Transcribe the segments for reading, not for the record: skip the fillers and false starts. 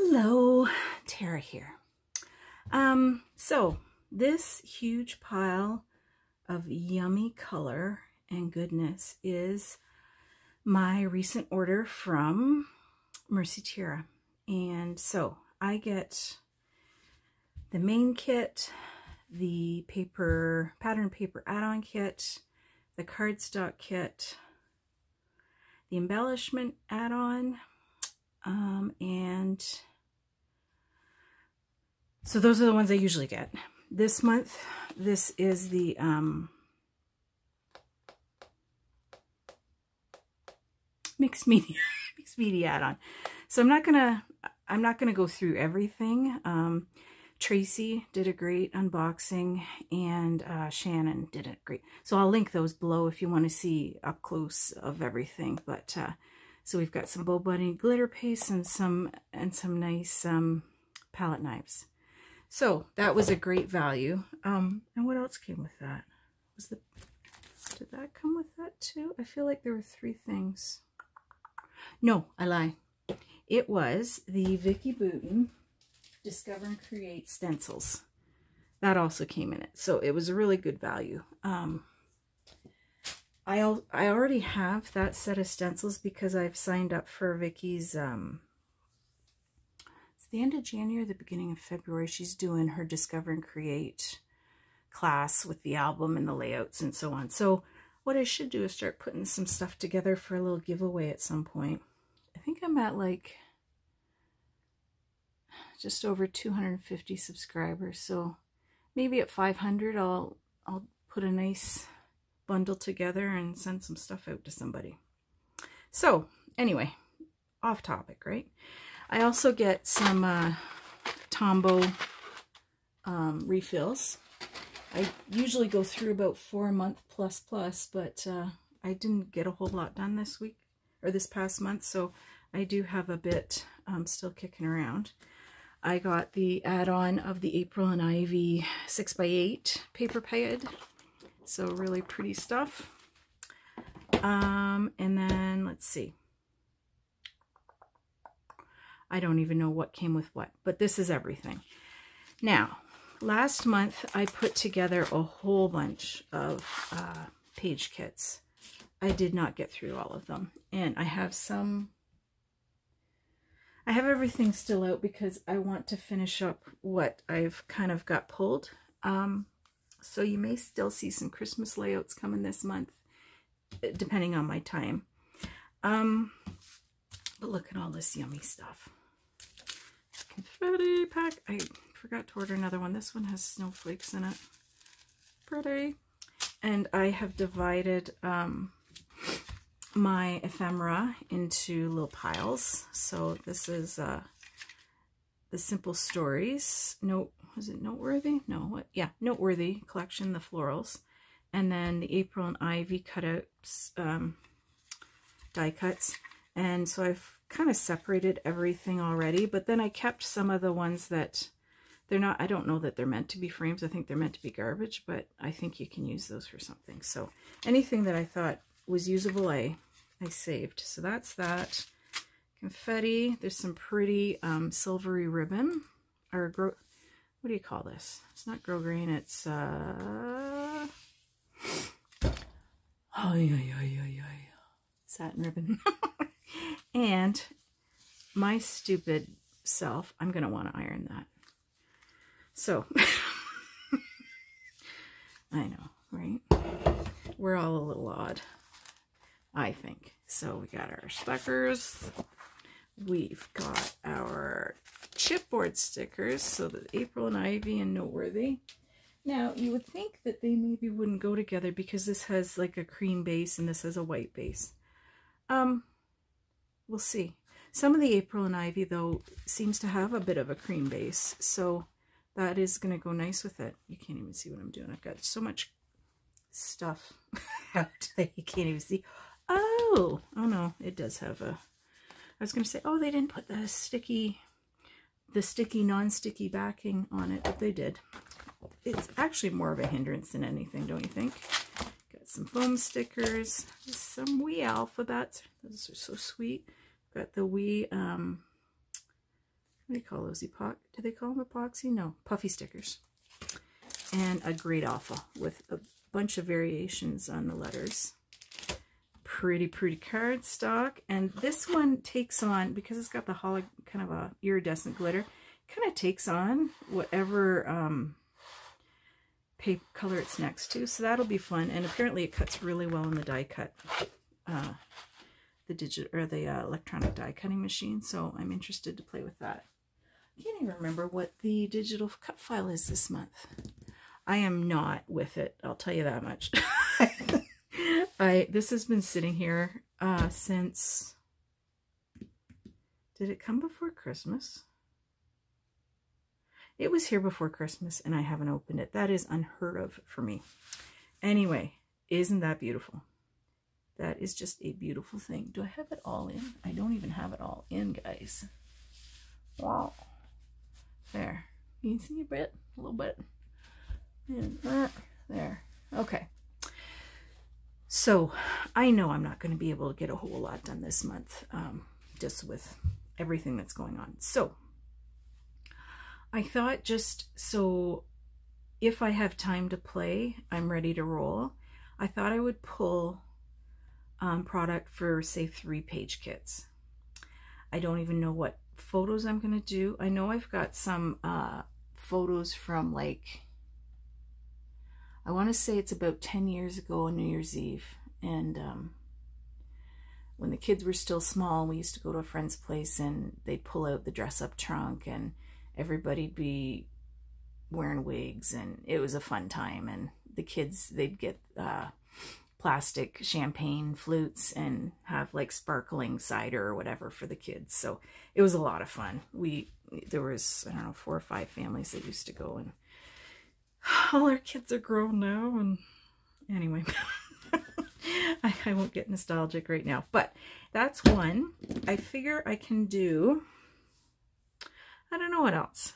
Hello, Tara here. So this huge pile of yummy color and goodness is my recent order from Mercy Tiara. And so I get the main kit, the pattern paper add-on kit, the cardstock kit, the embellishment add-on, and so those are the ones I usually get. This month, this is the mixed media add-on. So I'm not gonna go through everything. Tracy did a great unboxing, and Shannon did it great. So I'll link those below if you want to see up close of everything. But so we've got some Bow Bunny glitter paste and some nice palette knives. So that was a great value. And what else came with that? Did that come with that too? I feel like there were 3 things. No, I lie. It was the Vicky Boutin Discover and Create stencils. That also came in it. So it was a really good value. I already have that set of stencils because I've signed up for Vicky's, it's the end of January, the beginning of February. She's doing her Discover and Create class with the album and the layouts and so on. So what I should do is start putting some stuff together for a little giveaway at some point. I think I'm at like just over 250 subscribers. So maybe at 500, I'll put a nice bundle together and send some stuff out to somebody. So anyway, off topic, right? I also get some Tombow refills. I usually go through about 4 a month plus, but I didn't get a whole lot done this week or this past month, so I do have a bit still kicking around. I got the add-on of the April and Ivy 6x8 paper pad. So really pretty stuff. And then let's see. I don't even know what came with what, but this is everything. Now, last month I put together a whole bunch of page kits. I did not get through all of them, and I have everything still out because I want to finish up what I've kind of got pulled. So you may still see some Christmas layouts coming this month, depending on my time. But look at all this yummy stuff. Confetti pack. I forgot to order another one. This one has snowflakes in it. Pretty. And I have divided my ephemera into little piles. So this is the Simple Stories. Was it Noteworthy? No, what? Yeah, Noteworthy collection, the florals. And then the April and Ivy cutouts, die cuts. And so I've kind of separated everything already, but then I kept some of the ones that they're not, I don't know that they're meant to be frames. I think they're meant to be garbage, but I think you can use those for something. So anything that I thought was usable, I saved. So that's that. Confetti. There's some pretty silvery ribbon, or what do you call this? It's not grosgrain, it's satin ribbon. And my stupid self, I'm gonna want to iron that. So I know, right? We're all a little odd, I think. So we got our stickers. We've got our chipboard stickers, so that April and Ivy and Noteworthy. Now, you would think that they maybe wouldn't go together because this has like a cream base and this has a white base. We'll see. Some of the April and Ivy, though, seems to have a bit of a cream base, so that is going to go nice with it. You can't even see what I'm doing. I've got so much stuff out that you can't even see. Oh no, it does have a... I was going to say, oh, they didn't put the sticky, non-sticky backing on it, but they did. It's actually more of a hindrance than anything, don't you think? Got some foam stickers, some wee alphabets. Those are so sweet. Got the wee What do you call those? Do they call them epoxy? No, puffy stickers. And a grade alpha with a bunch of variations on the letters. Pretty cardstock. And this one takes on, because it's got the kind of a iridescent glitter, kind of takes on whatever paper color it's next to. So that'll be fun. And apparently it cuts really well in the die cut, the electronic die cutting machine. So I'm interested to play with that. I can't even remember what the digital cut file is this month. I am not with it, I'll tell you that much. This has been sitting here since, did it come before Christmas? It was here before Christmas and I haven't opened it. That is unheard of for me. Anyway, isn't that beautiful? That is just a beautiful thing. Do I have it all in? I don't even have it all in, guys. Wow. There. You can see a bit, a little bit. And there. Okay. So I know I'm not going to be able to get a whole lot done this month, just with everything that's going on. So I thought, just so if I have time to play, I'm ready to roll, I thought I would pull product for, say, 3-page kits. I don't even know what photos I'm going to do. I know I've got some photos from, like, I want to say it's about 10 years ago on New Year's Eve. And when the kids were still small, we used to go to a friend's place and they'd pull out the dress-up trunk and everybody'd be wearing wigs, and it was a fun time. And the kids, they'd get plastic champagne flutes and have like sparkling cider or whatever for the kids. So it was a lot of fun. There was, I don't know, 4 or 5 families that used to go, and all our kids are grown now. And anyway, I won't get nostalgic right now, but that's one. I figure I can do, I don't know what else.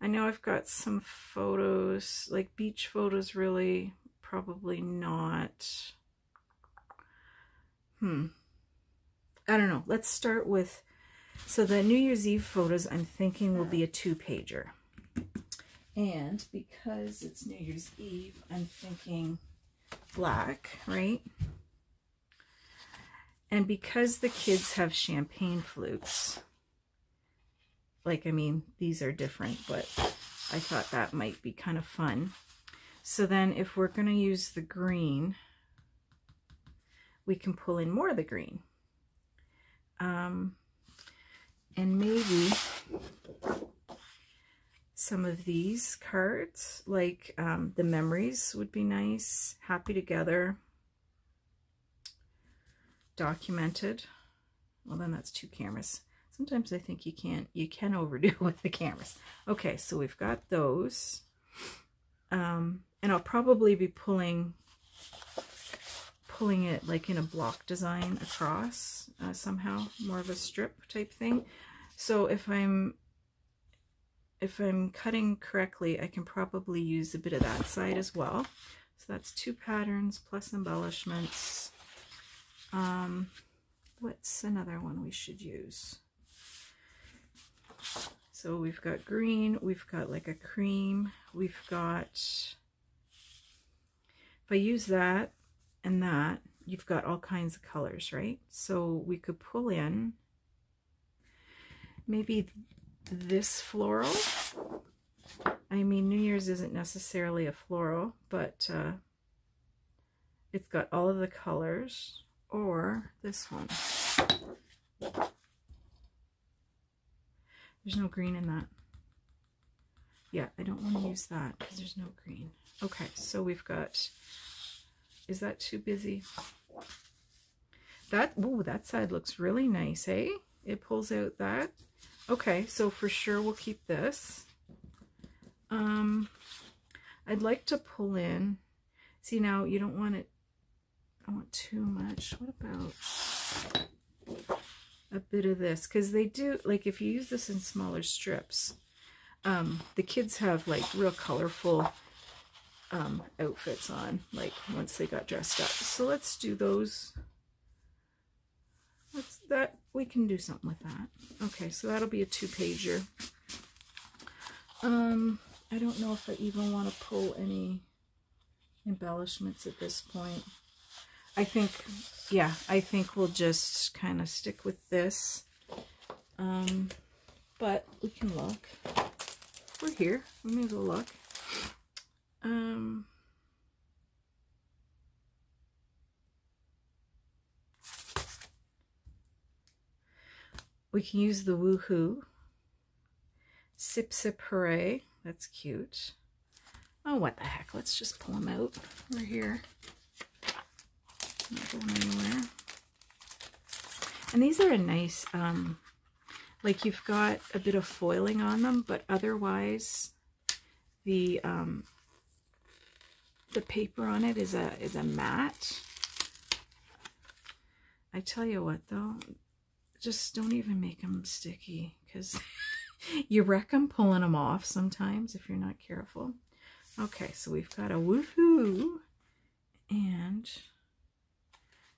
I know I've got some photos, like beach photos, really. Probably not. I don't know. Let's start with, so the New Year's Eve photos I'm thinking will be a 2-pager. And because it's New Year's Eve, I'm thinking black, right? And because the kids have champagne flutes, like, I mean, these are different, but I thought that might be kind of fun. So then if we're going to use the green, we can pull in more of the green. And maybe some of these cards, like the memories would be nice. Happy together. Documented. Well, then that's 2 cameras. Sometimes I think you can overdo with the cameras. Okay, so we've got those. And I'll probably be pulling it like in a block design across somehow, more of a strip type thing. So if I'm cutting correctly, I can probably use a bit of that side as well. So that's 2 patterns plus embellishments. What's another one we should use? So we've got green, we've got like a cream, we've got, if I use that and that, you've got all kinds of colors, right? So we could pull in maybe this floral. I mean, New Year's isn't necessarily a floral, but it's got all of the colors, or this one. There's no green in that. Yeah, I don't want to use that because there's no green. Okay, so we've got, is that too busy? That side looks really nice, eh? It pulls out that. Okay, so for sure we'll keep this. I'd like to pull in, see, now you don't want it, I want too much. What about a bit of this? Because they do, like, if you use this in smaller strips, the kids have like real colorful outfits on, like once they got dressed up. So let's do those. that we can do something with that. Okay, so that'll be a 2-pager. I don't know if I even want to pull any embellishments at this point. I think, yeah, I think we'll just kind of stick with this. But we can look. We're here. We may as well look. We can use the Woohoo. Sip Sip Hooray. That's cute. Oh, what the heck. Let's just pull them out. We're here. Not going anywhere. And these are a nice, like you've got a bit of foiling on them, but otherwise the paper on it is a matte. I tell you what though, just don't even make them sticky, because you wreck them pulling them off sometimes if you're not careful. Okay, so we've got a Woohoo and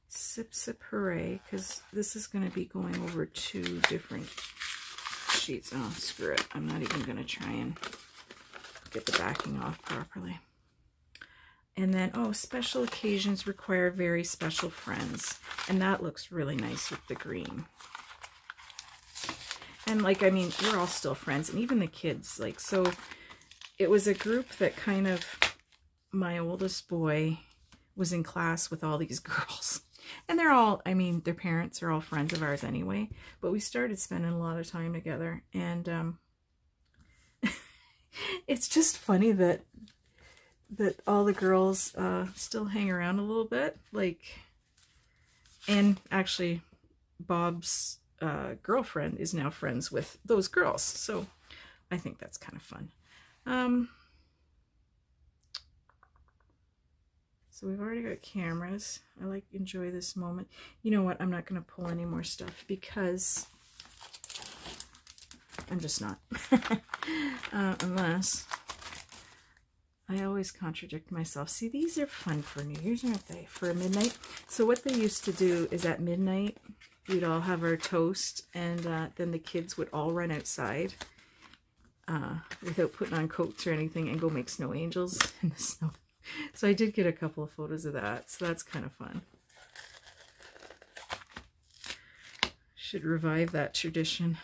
Sip Sip Hooray, because this is going to be going over 2 different sheets. Oh, screw it. I'm not even going to try and get the backing off properly. And then, oh, special occasions require very special friends. And that looks really nice with the green. And like, I mean, we're all still friends, and even the kids, like, so it was a group that kind of, my oldest boy was in class with all these girls. And they're all, I mean, their parents are all friends of ours anyway, but we started spending a lot of time together. And it's just funny that all the girls still hang around a little bit, like, and actually Bob's girlfriend is now friends with those girls, so I think that's kind of fun. So we've already got cameras. I enjoy this moment. You know what? I'm not going to pull any more stuff because I'm just not. Unless I always contradict myself. See, these are fun for New Year's, aren't they? For midnight. So what they used to do is at midnight, we'd all have our toast, and then the kids would all run outside without putting on coats or anything and go make snow angels in the snow. So I did get a couple of photos of that, so that's kind of fun. Should revive that tradition.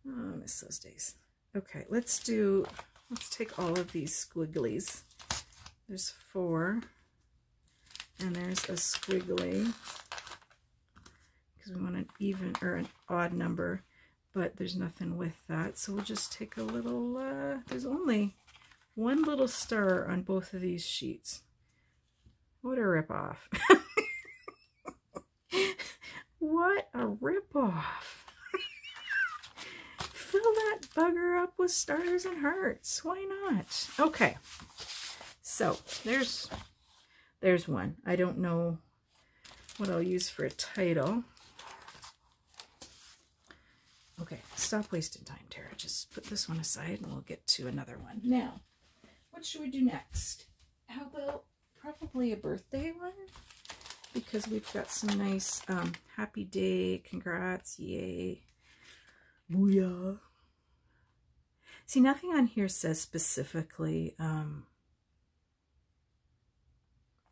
Oh, I miss those days. Okay, let's take all of these squigglies. There's 4, and there's a squiggly, because we want an even or an odd number, but there's nothing with that. So we'll just take a little, there's only 1 little star on both of these sheets. What a ripoff. What a ripoff. Fill that bugger up with stars and hearts. Why not? Okay. So there's one. I don't know what I'll use for a title. Okay, stop wasting time, Tara. Just put this one aside and we'll get to another one. Now, what should we do next? How about probably a birthday one? Because we've got some nice happy day, congrats, yay, booyah. See, nothing on here says specifically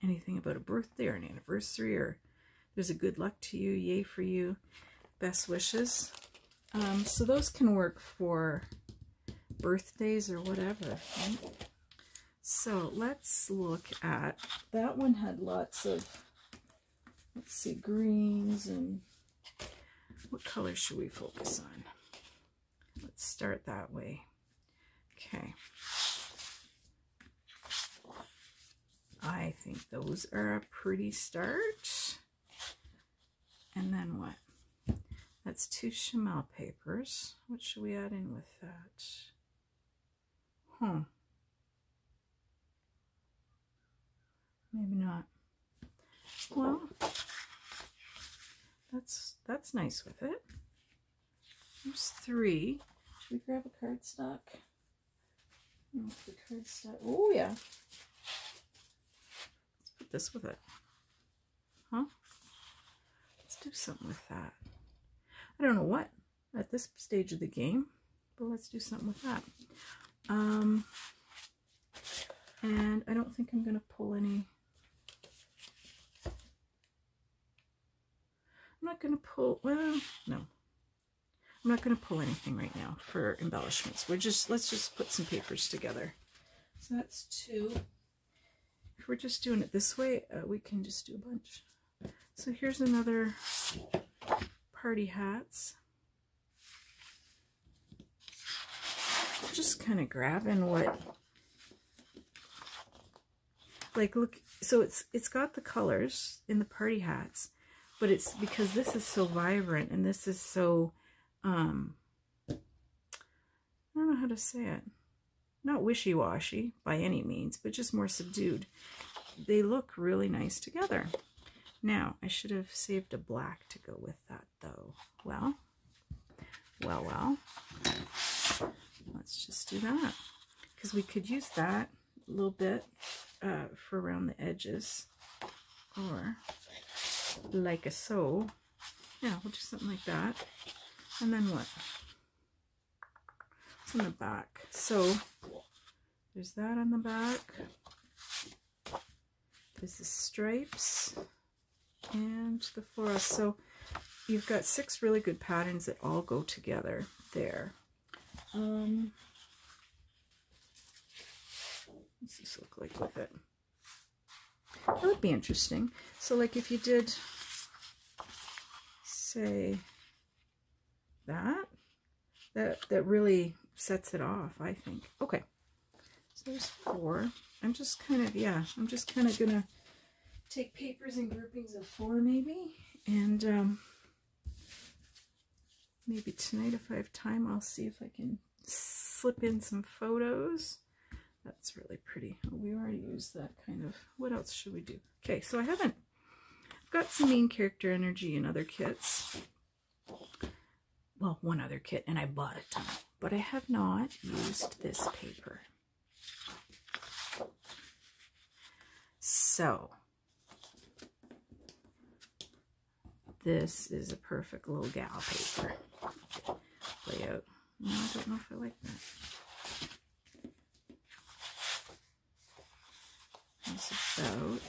anything about a birthday or an anniversary, or there's a good luck to you, yay for you, best wishes. So those can work for birthdays or whatever, right? So let's look at, that one had lots of, let's see, greens, and what color should we focus on? Let's start that way. Okay. I think those are a pretty start. And then what? That's 2 Chamel papers. What should we add in with that? Maybe not. Well, that's nice with it. There's 3. Should we grab a cardstock? The cardstock. Oh yeah. Let's put this with it. Huh? do something with that. I don't know what at this stage of the game, but let's do something with that. And I don't think I'm going to pull any. I'm not going to pull, well, no. I'm not going to pull anything right now for embellishments. Let's just put some papers together. So that's 2. If we're just doing it this way, we can just do a bunch. So here's another party hats. Just kind of grabbing what, like, look, so it's got the colors in the party hats, but it's because this is so vibrant and this is so, I don't know how to say it, not wishy-washy by any means, but just more subdued. They look really nice together. Now, I should have saved a black to go with that, though. Well. Let's just do that. Because we could use that a little bit for around the edges. Or like a so. Yeah, we'll do something like that. And then what? It's on the back. So, there's that on the back. There's the stripes. And the floral. So you've got 6 really good patterns that all go together there. What's this look like with it? That would be interesting. So like if you did, say, that really sets it off, I think. Okay. So there's 4. I'm just kind of gonna take papers in groupings of 4 maybe, and maybe tonight if I have time I'll see if I can slip in some photos. That's really pretty. Oh, we already used that kind of. What else should we do? Okay, so I've got some main character energy in other kits. Well, one other kit, and I bought a ton, but I have not used this paper. So this is a perfect little gal paper layout. No, I don't know if I like that. That's about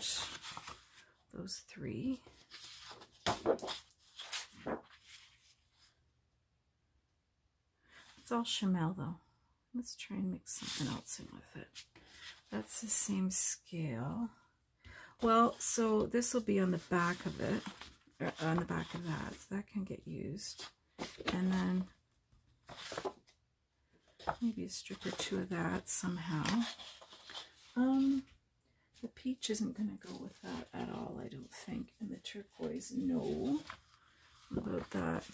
those 3. It's all Chamel though. Let's try and mix something else in with it. That's the same scale. Well, so this will be on the back of it. On the back of that, so that can get used, and then maybe a strip or 2 of that somehow. The peach isn't going to go with that at all, I don't think, and the turquoise, no. What about that?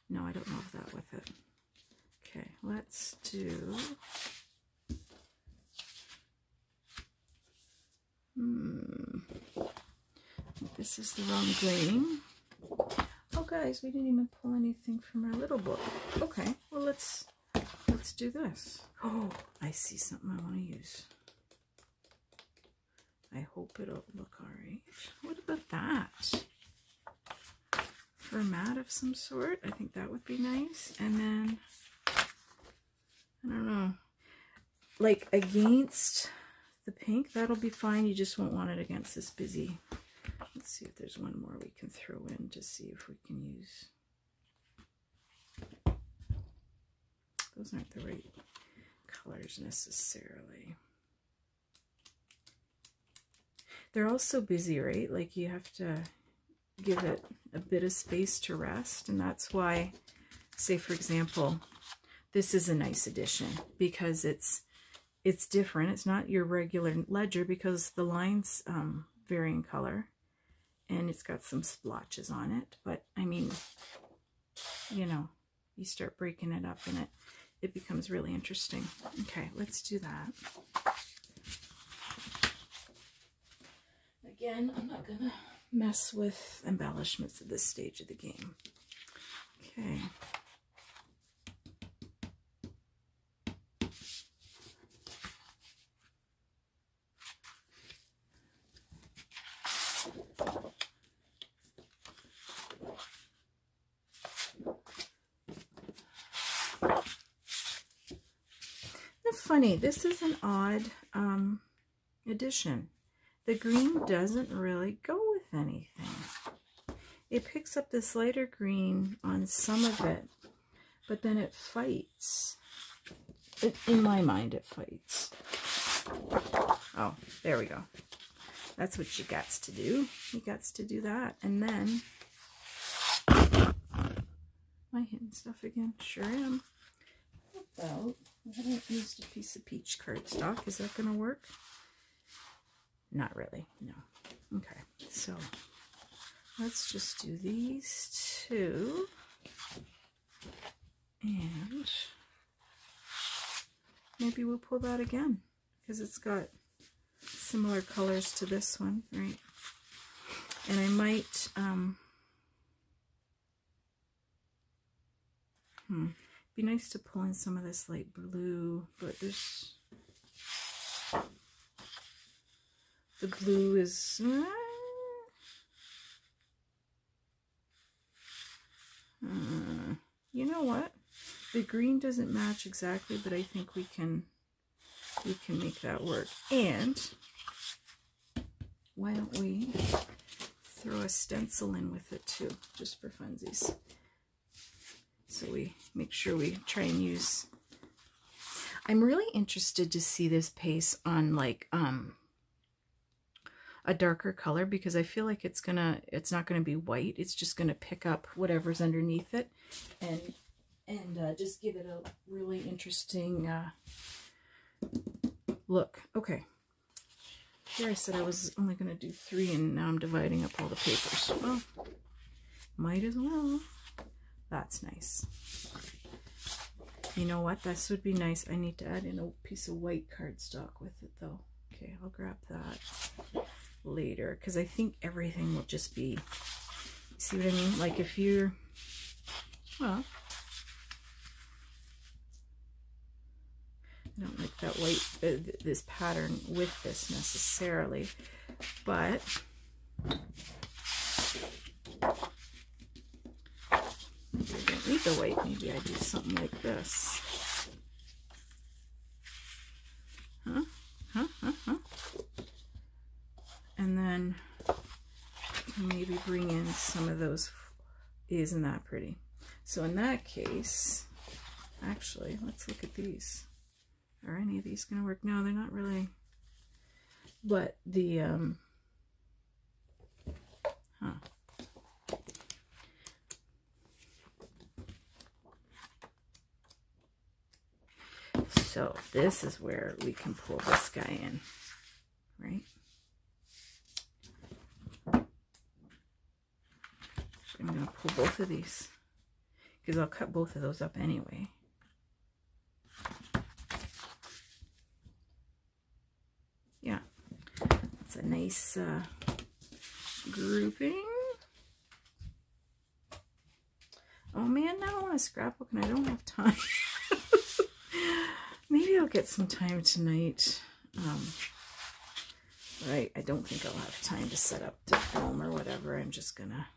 No, I don't love that with it. Okay, let's do. This is the wrong green. Oh guys, we didn't even pull anything from our little book. Okay, well let's do this. Oh, I see something I want to use. I hope it'll look alright. What about that? For a mat of some sort, I think that would be nice. And then, I don't know, like against the pink, that'll be fine. You just won't want it against this busy. Let's see if there's one more we can throw in to see if we can use. Those aren't the right colors necessarily. They're all so busy, right? Like you have to give it a bit of space to rest, and that's why, say for example, this is a nice addition because it's different. It's not your regular ledger because the lines vary in color. And it's got some splotches on it, but I mean, you know, you start breaking it up and it becomes really interesting. Okay, let's do that. Again, I'm not gonna mess with embellishments at this stage of the game. Okay. funny. This is an odd addition. The green doesn't really go with anything. It picks up this lighter green on some of it, but then it fights. In my mind, it fights. Oh, there we go. That's what you got to do. You got to do that. And then, am I hitting stuff again? Sure am. About, I haven't used a piece of peach cardstock. Is that going to work? Not really, no. Okay, so let's just do these two. And maybe we'll pull that again because it's got similar colors to this one, right? And I might, be nice to pull in some of this light blue, but there's, the blue is, you know what? The green doesn't match exactly, but I think we can make that work. And why don't we throw a stencil in with it too, just for funsies. So we make sure we try and use, I'm really interested to see this paste on like a darker color, because I feel like it's not gonna be white. It's just gonna pick up whatever's underneath it and just give it a really interesting look. Okay. Here I said I was only gonna do 3, and now I'm dividing up all the papers. Well, might as well. That's nice. You know what? This would be nice. I need to add in a piece of white cardstock with it though. Okay, I'll grab that later, because I think everything will just be, see what I mean? Like if you're, well, I don't like that white, this pattern with this necessarily, but maybe I don't need the white. Maybe I do something like this. And then maybe bring in some of those. Isn't that pretty? So in that case, actually, let's look at these. Are any of these going to work? No, they're not really. But the, So this is where we can pull this guy in, right? I'm going to pull both of these because I'll cut both of those up anyway. Yeah, it's a nice grouping. Oh man, now I want to scrapbook and I don't have time. Maybe I'll get some time tonight. Right, I don't think I'll have time to set up to film or whatever. I'm just gonna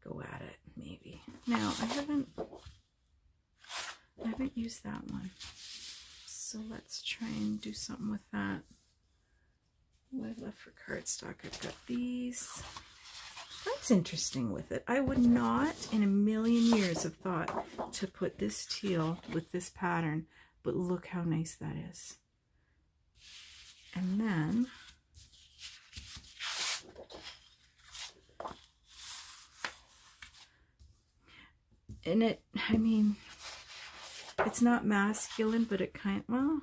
go at it, maybe. Now, I haven't used that one. So let's try and do something with that. What I've left for cardstock, I've got these. That's interesting with it. I would not in a million years have thought to put this teal with this pattern, but look how nice that is. And then I mean, it's not masculine, but it kind of, well,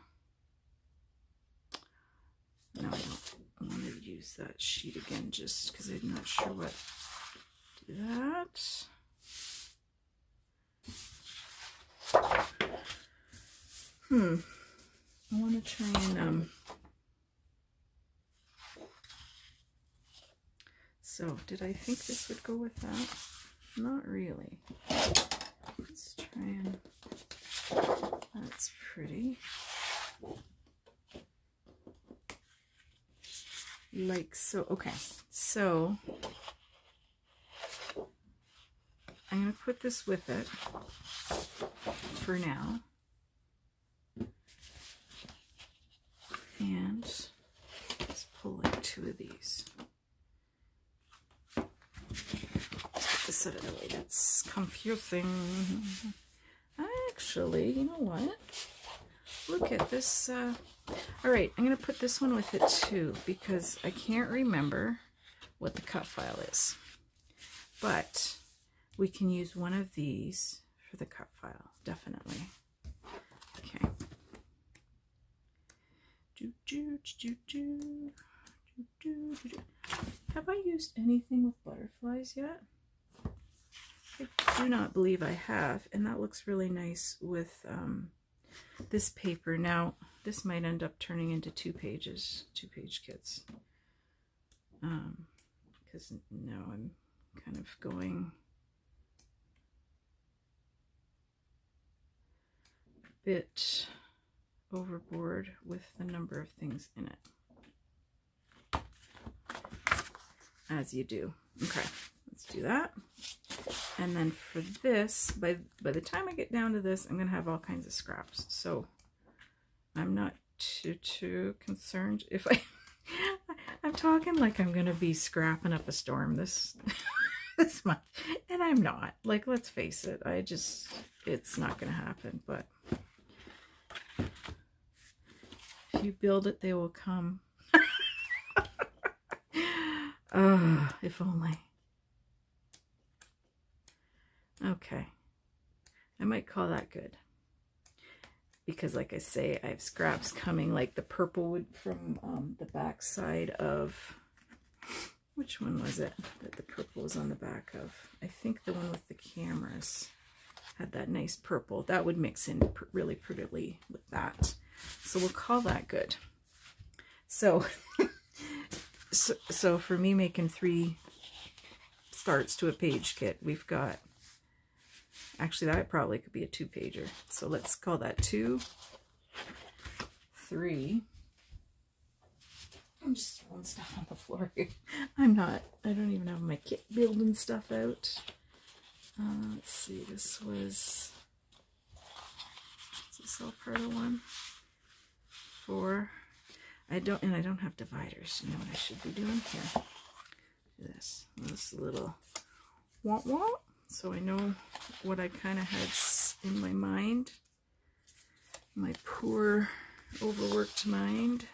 no, I don't want to use that sheet again just because I'm not sure what. Do that. I want to try and, so did I think this would go with that? Not really. Let's try and, that's pretty. Like so. Okay, so I'm going to put this with it for now. 2 of these. Let's get this out of the way. That's confusing. Actually, you know what? Look at this. All right, I'm going to put this one with it too, because I can't remember what the cut file is. But we can use one of these for the cut file, definitely. Okay. Have I used anything with butterflies yet? I do not believe I have, and that looks really nice with this paper. Now, this might end up turning into 2 pages, 2-page kits. Because now I'm kind of going a bit overboard with the number of things in it. As you do. Okay, let's do that. And then for this, by the time I get down to this, I'm going to have all kinds of scraps. So I'm not too concerned if I'm talking like I'm going to be scrapping up a storm this this month. And I'm not. Like, let's face it. It's not going to happen. But if you build it, they will come. If only. Okay, I might call that good, because like I say, I have scraps coming, like the purple wood from the back side of, which one was it that the purple was on the back of? I think the one with the cameras had that nice purple. That would mix in really prettily with that. So we'll call that good. So, so for me making 3 starts to a page kit, we've got, actually that probably could be a 2-pager. So let's call that 2, 3. I'm just throwing stuff on the floor here. I don't even have my kit building stuff out. Let's see, this was, is this all part of 1? 4. I don't have dividers. You know what I should be doing here? This little womp. So I know what I kind of had in my mind. My poor, overworked mind.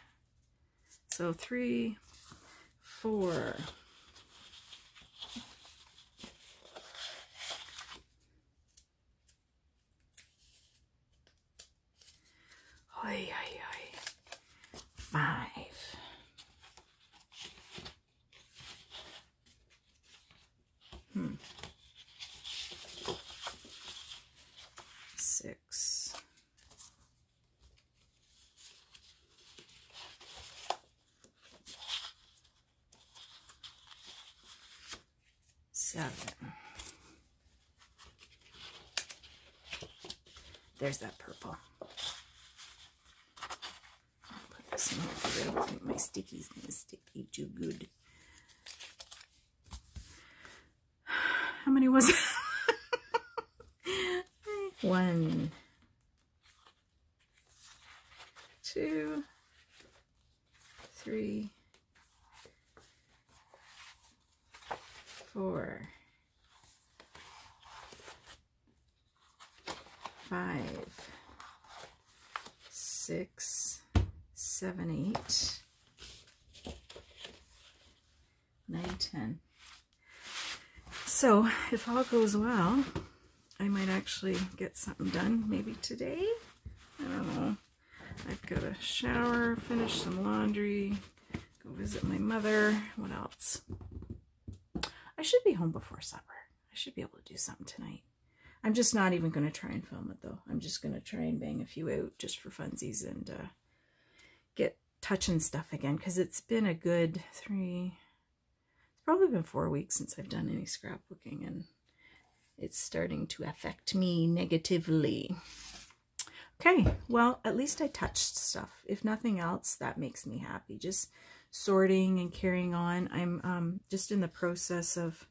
So 3, 4. Oi, oi, oi. 5. 6. 7. There's that purple. I'll put this in here because I don't think my sticky's going to sticky too good. How many was it? 1, 2, 3, 4, 5, 6, 7, 8, 9, 10. So if all goes well, I might actually get something done maybe today. I don't know. I've got to shower, finish some laundry, go visit my mother. What else? I should be home before supper. I should be able to do something tonight. I'm just not even going to try and film it though. I'm just going to try and bang a few out just for funsies and get touching stuff again, because it's been a good 3, it's probably been 4 weeks since I've done any scrapbooking, and it's starting to affect me negatively. Okay, well, at least I touched stuff. If nothing else, that makes me happy. Just sorting and carrying on. I'm just in the process of,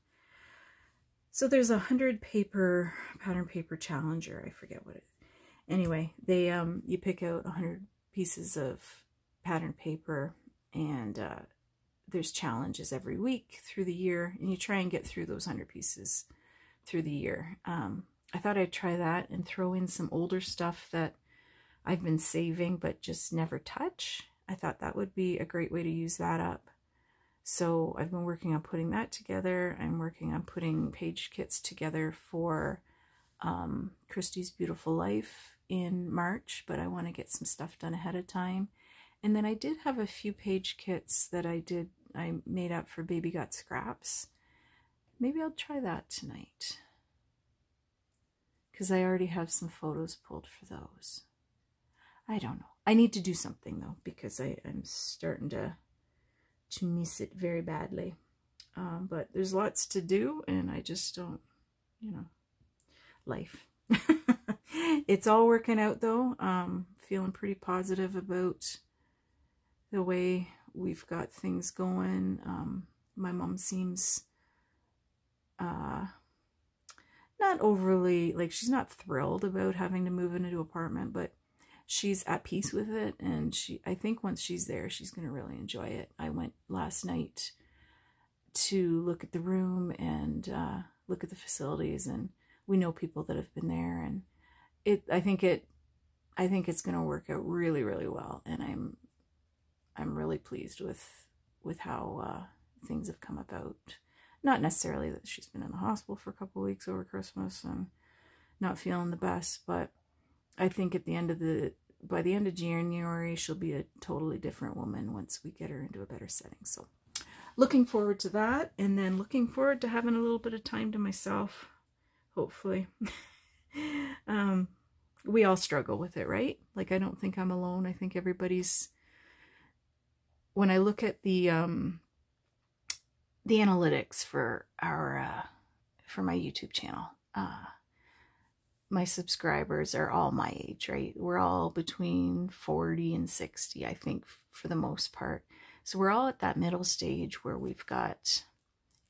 so there's a 100 paper pattern paper challenger. I forget what it, anyway, they you pick out 100 pieces of pattern paper, and there's challenges every week through the year, and you try and get through those 100 pieces through the year. I thought I'd try that and throw in some older stuff that I've been saving but just never touch. I thought that would be a great way to use that up. So I've been working on putting that together. I'm working on putting page kits together for Christy's Beautiful Life in March, but I want to get some stuff done ahead of time. And then I did have a few page kits that I made up for Baby Got Scraps. Maybe I'll try that tonight, because I already have some photos pulled for those. I don't know. I need to do something though, because I'm starting to miss it very badly. But there's lots to do, and I just don't, you know, life. It's all working out though. Feeling pretty positive about the way we've got things going. My mom seems not overly, like, she's not thrilled about having to move in a new apartment, but she's at peace with it, and I think once she's there, she's going to really enjoy it. I went last night to look at the room and look at the facilities, and we know people that have been there, and I think it's going to work out really, really well, and I'm really pleased with how things have come about. Not necessarily that she's been in the hospital for a couple of weeks over Christmas and not feeling the best, but I think by the end of January, she'll be a totally different woman once we get her into a better setting. So looking forward to that, and then looking forward to having a little bit of time to myself, hopefully. We all struggle with it, right? Like, I don't think I'm alone. I think everybody's, when I look at the analytics for for my YouTube channel, my subscribers are all my age, right? We're all between 40 and 60, I think, for the most part. So we're all at that middle stage where we've got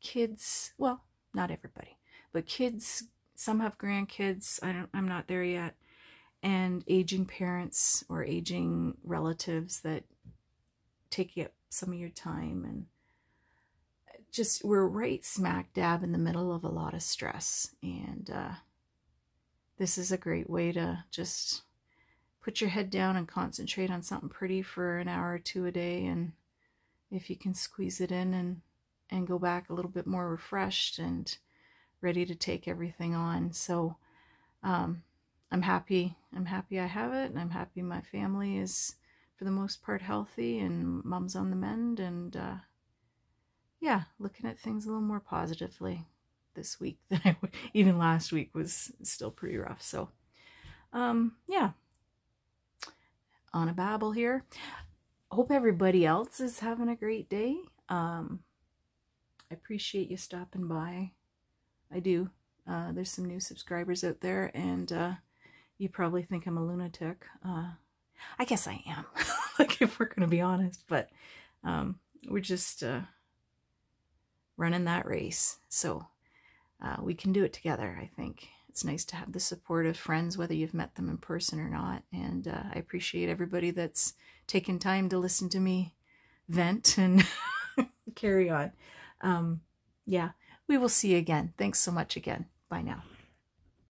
kids. Well, not everybody, but kids. Some have grandkids. I'm not there yet. And aging parents or aging relatives that take up some of your time, and just, we're right smack dab in the middle of a lot of stress. And this is a great way to just put your head down and concentrate on something pretty for an hour or two a day. And if you can squeeze it in and go back a little bit more refreshed and ready to take everything on. So I'm happy I have it, and I'm happy my family is for the most part healthy, and mom's on the mend, and yeah, looking at things a little more positively this week than I would. Even last week was still pretty rough. So yeah, on a babble here. Hope everybody else is having a great day. I appreciate you stopping by. I do. There's some new subscribers out there, and you probably think I'm a lunatic. I guess I am, like, if we're going to be honest, but we're just running that race. So we can do it together, I think. It's nice to have the support of friends, whether you've met them in person or not. And I appreciate everybody that's taken time to listen to me vent and carry on. Yeah, we will see you again. Thanks so much again. Bye now.